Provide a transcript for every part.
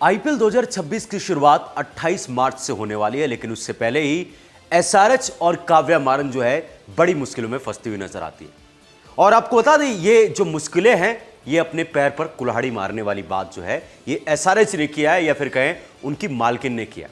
IPL 2026 की शुरुआत 28 मार्च से होने वाली है, लेकिन उससे पहले ही एसआरएच और काव्या मारन जो है बड़ी मुश्किलों में फंसती हुई नजर आती है। और आपको बता दें, ये जो मुश्किलें हैं ये अपने पैर पर कुल्हाड़ी मारने वाली बात जो है ये एसआरएच ने किया है या फिर कहें उनकी मालकिन ने किया।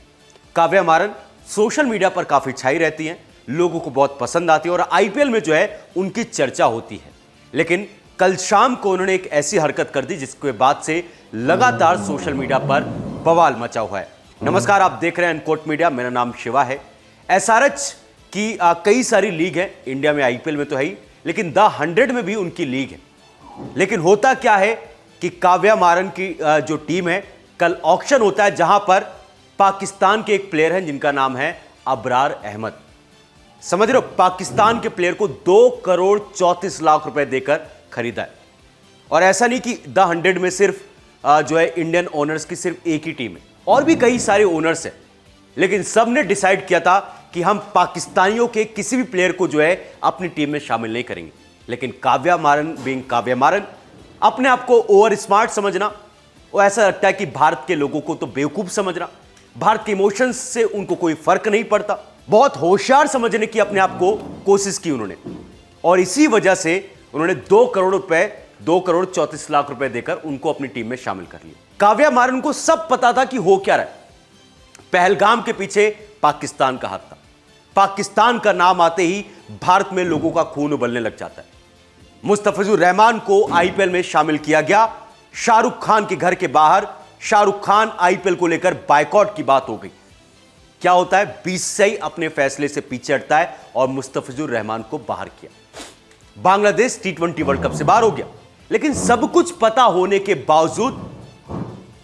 काव्या मारन सोशल मीडिया पर काफी छाई रहती हैं, लोगों को बहुत पसंद आती है और आईपीएल में जो है उनकी चर्चा होती है। लेकिन कल शाम को उन्होंने एक ऐसी हरकत कर दी जिसके बाद से लगातार सोशल मीडिया पर बवाल मचा हुआ है। नमस्कार, आप देख रहे हैं अनकोट मीडिया, मेरा नाम शिवा है। एसआरएच की कई सारी लीग है इंडिया में, आईपीएल में तो है ही, लेकिन द 100 में भी उनकी लीग है। लेकिन होता क्या है कि काव्या मारन की जो टीम है, कल ऑक्शन होता है जहां पर पाकिस्तान के एक प्लेयर हैं जिनका नाम है अबरार अहमद। समझ रहे हो, पाकिस्तान के प्लेयर को 2 करोड़ 34 लाख रुपए देकर खरीदा है। और ऐसा नहीं कि द 100 में सिर्फ जो है इंडियन ओनर्स की सिर्फ एक ही टीम है, और भी कई सारे ओनर्स हैं, लेकिन सब ने डिसाइड किया था कि हम पाकिस्तानियों के किसी भी प्लेयर को जो है अपनी टीम में शामिल नहीं करेंगे। लेकिन काव्या मारन बीइंग काव्या मारन, अपने आप को ओवर स्मार्ट समझना, और ऐसा लगता है कि भारत के लोगों को तो बेवकूफ समझना, भारत के इमोशंस से उनको कोई फर्क नहीं पड़ता, बहुत होशियार समझने की अपने आप को कोशिश की उन्होंने। और इसी वजह से उन्होंने 2 करोड़ 34 लाख रुपए देकर उनको अपनी टीम में शामिल कर लिया। काव्या मारन को सब पता था कि हो क्या रहा है। पहलगाम के पीछे पाकिस्तान का हाथ था। पाकिस्तान का नाम आते ही भारत में लोगों का खून उबलने लग जाता है। मुस्तफिजुर रहमान को आईपीएल में शामिल किया गया। शाहरुख खान के घर के बाहर शाहरुख खान आईपीएल को लेकर बायकॉट की बात हो गई। क्या होता है, बीसीसीआई अपने फैसले से पीछे हटता है और मुस्तफिजुर रहमान को बाहर किया। बांग्लादेश T20 वर्ल्ड कप से बाहर हो गया। लेकिन सब कुछ पता होने के बावजूद,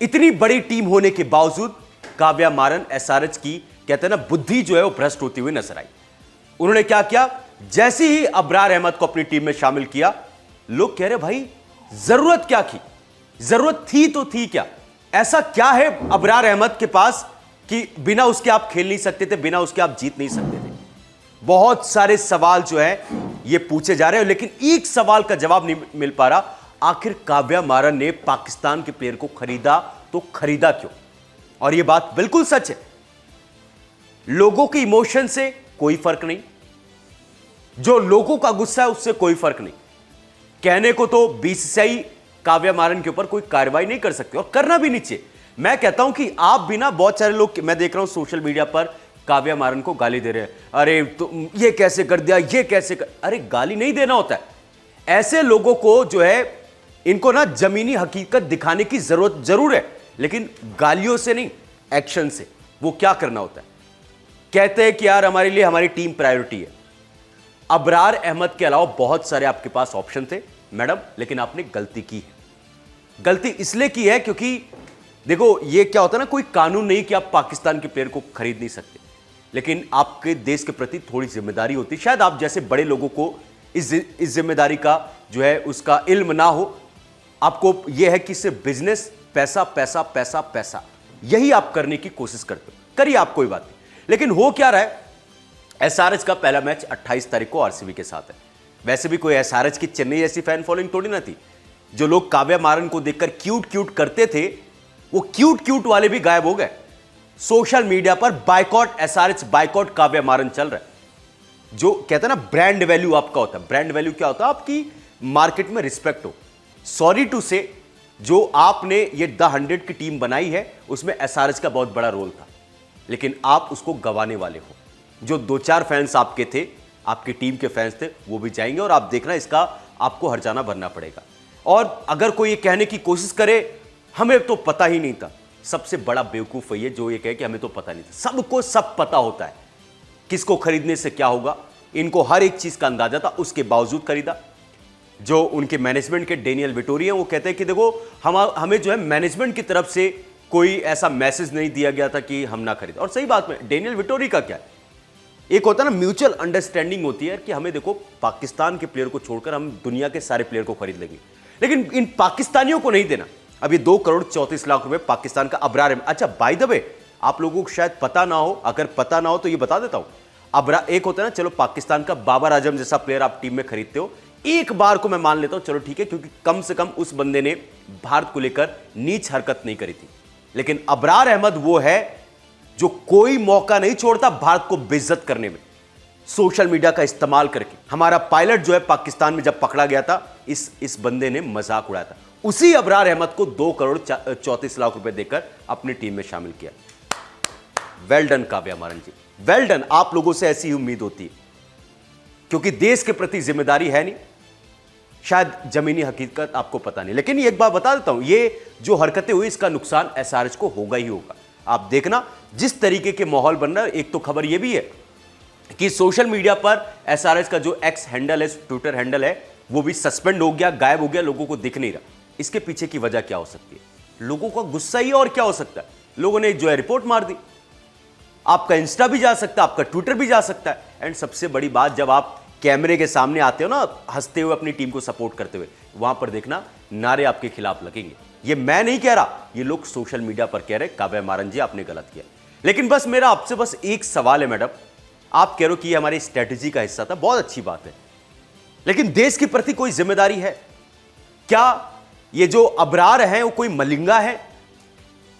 इतनी बड़ी टीम होने के बावजूद, काव्या मारन एसआरएच की कहते हैं ना बुद्धि जो है वो भ्रष्ट होती हुई नजर आई। उन्होंने क्या किया, जैसे ही अबरार अहमद को अपनी टीम में शामिल किया, लोग कह रहे भाई जरूरत क्या थी, जरूरत थी तो थी क्या, ऐसा क्या है अबरार अहमद के पास कि बिना उसके आप खेल नहीं सकते थे, बिना उसके आप जीत नहीं सकते थे। बहुत सारे सवाल जो है ये पूछे जा रहे हैं, लेकिन एक सवाल का जवाब नहीं मिल पा रहा। आखिर काव्या मारन ने पाकिस्तान के प्लेयर को खरीदा तो खरीदा क्यों? और ये बात बिल्कुल सच है, लोगों के इमोशन से कोई फर्क नहीं, जो लोगों का गुस्सा है उससे कोई फर्क नहीं। कहने को तो बीसीसीआई काव्या मारन के ऊपर कोई कार्रवाई नहीं कर सकती और करना भी नहीं चाहिए। मैं कहता हूं कि आप भी ना, बहुत सारे लोग मैं देख रहा हूं सोशल मीडिया पर काव्या मारन को गाली दे रहे हैं, अरे तो ये कैसे कर दिया, ये कैसे कर। अरे गाली नहीं देना होता है ऐसे लोगों को, जो है इनको ना जमीनी हकीकत दिखाने की जरूरत जरूर है, लेकिन गालियों से नहीं, एक्शन से। वो क्या करना होता है, कहते हैं कि यार हमारे लिए हमारी टीम प्रायोरिटी है। अबरार अहमद के अलावा बहुत सारे आपके पास ऑप्शन थे मैडम, लेकिन आपने गलती की है। गलती इसलिए की है क्योंकि देखो, ये क्या होता है ना, कोई कानून नहीं कि आप पाकिस्तान के प्लेयर को खरीद नहीं सकते, लेकिन आपके देश के प्रति थोड़ी जिम्मेदारी होती। शायद आप जैसे बड़े लोगों को इस जिम्मेदारी का जो है उसका इल्म ना हो। आपको यह है कि सिर्फ बिजनेस, पैसा पैसा पैसा पैसा, यही आप करने की कोशिश करते हो, करिए, आप कोई बात नहीं। लेकिन हो क्या रहा है, एसआरएच का पहला मैच 28 तारीख को आरसीबी के साथ है। वैसे भी कोई एसआरएच की चेन्नई ऐसी फैन फॉलोइंग थोड़ी ना थी। जो लोग काव्या मारन को देखकर क्यूट क्यूट करते थे, वो क्यूट क्यूट वाले भी गायब हो गए। सोशल मीडिया पर बायकॉट एसआरएच, बायकॉट काव्या मारन चल रहा है। जो कहते हैं ना ब्रांड वैल्यू आपका होता है। ब्रांड वैल्यू क्या होता है, आपकी मार्केट में रिस्पेक्ट हो। सॉरी टू से, जो आपने ये द 100 की टीम बनाई है उसमें एसआरएच का बहुत बड़ा रोल था, लेकिन आप उसको गंवाने वाले हो। जो 2-4 फैंस आपके थे, आपकी टीम के फैंस थे, वो भी जाएंगे और आप देखना इसका आपको हर्जाना भरना पड़ेगा। और अगर कोई ये कहने की कोशिश करे हमें तो पता ही नहीं था, सबसे बड़ा बेवकूफ है ये जो ये कहे कि हमें तो पता नहीं था। सबको सब पता होता है किसको खरीदने से क्या होगा। इनको हर एक चीज का अंदाजा था, उसके बावजूद खरीदा। जो उनके मैनेजमेंट के डेनियल विटोरी हैं, वो कहते हैं कि देखो हमें जो है मैनेजमेंट की तरफ से कोई ऐसा मैसेज नहीं दिया गया था कि हम ना खरीदें। और सही बात में डेनियल विटोरी का क्या है, एक होता है ना म्यूचुअल अंडरस्टैंडिंग होती है कि हमें देखो पाकिस्तान के प्लेयर को छोड़कर हम दुनिया के सारे प्लेयर को खरीद लेंगे, लेकिन इन पाकिस्तानियों को नहीं देना। अब ये 2 करोड़ 34 लाख रुपए पाकिस्तान का अबरार है। अच्छा, बाय द वे, आप लोगों को शायद पता ना हो, अगर पता ना हो तो ये बता देता हूं। अबरार एक होता है ना, चलो पाकिस्तान का बाबर आजम जैसा प्लेयर आप टीम में खरीदते हो, एक बार को मैं मान लेता हूं, चलो ठीक है, क्योंकि कम से कम उस बंदे ने भारत को लेकर नीच हरकत नहीं करी थी। लेकिन अबरार अहमद वो है जो कोई मौका नहीं छोड़ता भारत को बेइज्जत करने में, सोशल मीडिया का इस्तेमाल करके। हमारा पायलट जो है पाकिस्तान में जब पकड़ा गया था, इस बंदे ने मजाक उड़ाया था। उसी अबरार अहमद को 2 करोड़ 34 लाख रुपए देकर अपनी टीम में शामिल किया। वेल डन काव्या मारन जी, वेल डन। आप लोगों से ऐसी उम्मीद होती है, क्योंकि देश के प्रति जिम्मेदारी है नहीं, शायद जमीनी हकीकत आपको पता नहीं। लेकिन एक बात बता देता हूं, ये जो हरकतें हुई इसका नुकसान एसआरएच को होगा ही होगा। आप देखना जिस तरीके के माहौल बन रहा है। एक तो खबर यह भी है कि सोशल मीडिया पर एसआरएच का जो एक्स हैंडल है, ट्विटर हैंडल है, वो भी सस्पेंड हो गया, गायब हो गया, लोगों को दिख नहीं रहा। इसके पीछे की वजह क्या हो सकती है? लोगों का गुस्सा ही, और क्या हो सकता है? लोगों ने जो है रिपोर्ट मार दी। आपका इंस्टा भी जा सकता है, आपका ट्विटर भी जा सकता है। एंड सबसे बड़ी बात, जब आप कैमरे के सामने आते हो ना, हंसते हुए अपनी टीम को सपोर्ट करते हुए, वहां पर देखना नारे आपके खिलाफ लगेंगे। ये मैं नहीं कह रहा, ये लोग सोशल मीडिया पर कह रहे काव्या मारन जी आपने गलत किया। लेकिन बस मेरा आपसे बस एक सवाल है मैडम, आप कह रहे हो कि ये हमारी स्ट्रेटेजी का हिस्सा था, बहुत अच्छी बात है, लेकिन देश के प्रति कोई जिम्मेदारी है क्या? ये जो अबरार हैं वो कोई मलिंगा है,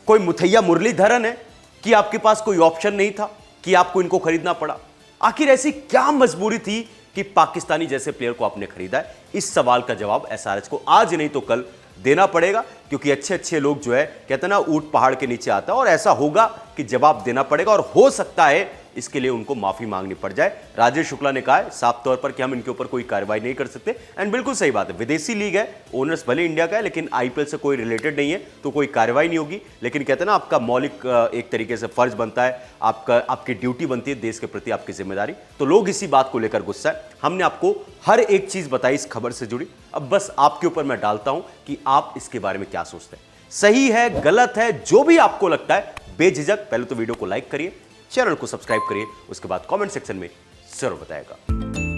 कोई मुथैया मुरलीधरन है कि आपके पास कोई ऑप्शन नहीं था कि आपको इनको खरीदना पड़ा? आखिर ऐसी क्या मजबूरी थी कि पाकिस्तानी जैसे प्लेयर को आपने खरीदा है? इस सवाल का जवाब एसआरएच को आज नहीं तो कल देना पड़ेगा, क्योंकि अच्छे अच्छे लोग जो है कहते हैं ना, ऊंट पहाड़ के नीचे आता है, और ऐसा होगा कि जवाब देना पड़ेगा। और हो सकता है इसके लिए उनको माफी मांगनी पड़ जाए। राजेश शुक्ला ने कहा है साफ तौर पर कि हम इनके ऊपर कोई कार्रवाई नहीं कर सकते। एंड बिल्कुल सही बात है, विदेशी लीग है, ओनर्स भले इंडिया का है, लेकिन आईपीएल से कोई रिलेटेड नहीं है, तो कोई कार्रवाई नहीं होगी। लेकिन कहते हैं ना, आपका मौलिक एक तरीके से फर्ज बनता है, आपकी ड्यूटी बनती है देश के प्रति, आपकी जिम्मेदारी। तो लोग इसी बात को लेकर गुस्सा है। हमने आपको हर एक चीज बताई इस खबर से जुड़ी, अब बस आपके ऊपर मैं डालता हूं कि आप इसके बारे में क्या सोचते हैं, सही है, गलत है, जो भी आपको लगता है बेझिझक पहले तो वीडियो को लाइक करिए, चैनल को सब्सक्राइब करिए, उसके बाद कमेंट सेक्शन में जरूर बताएगा।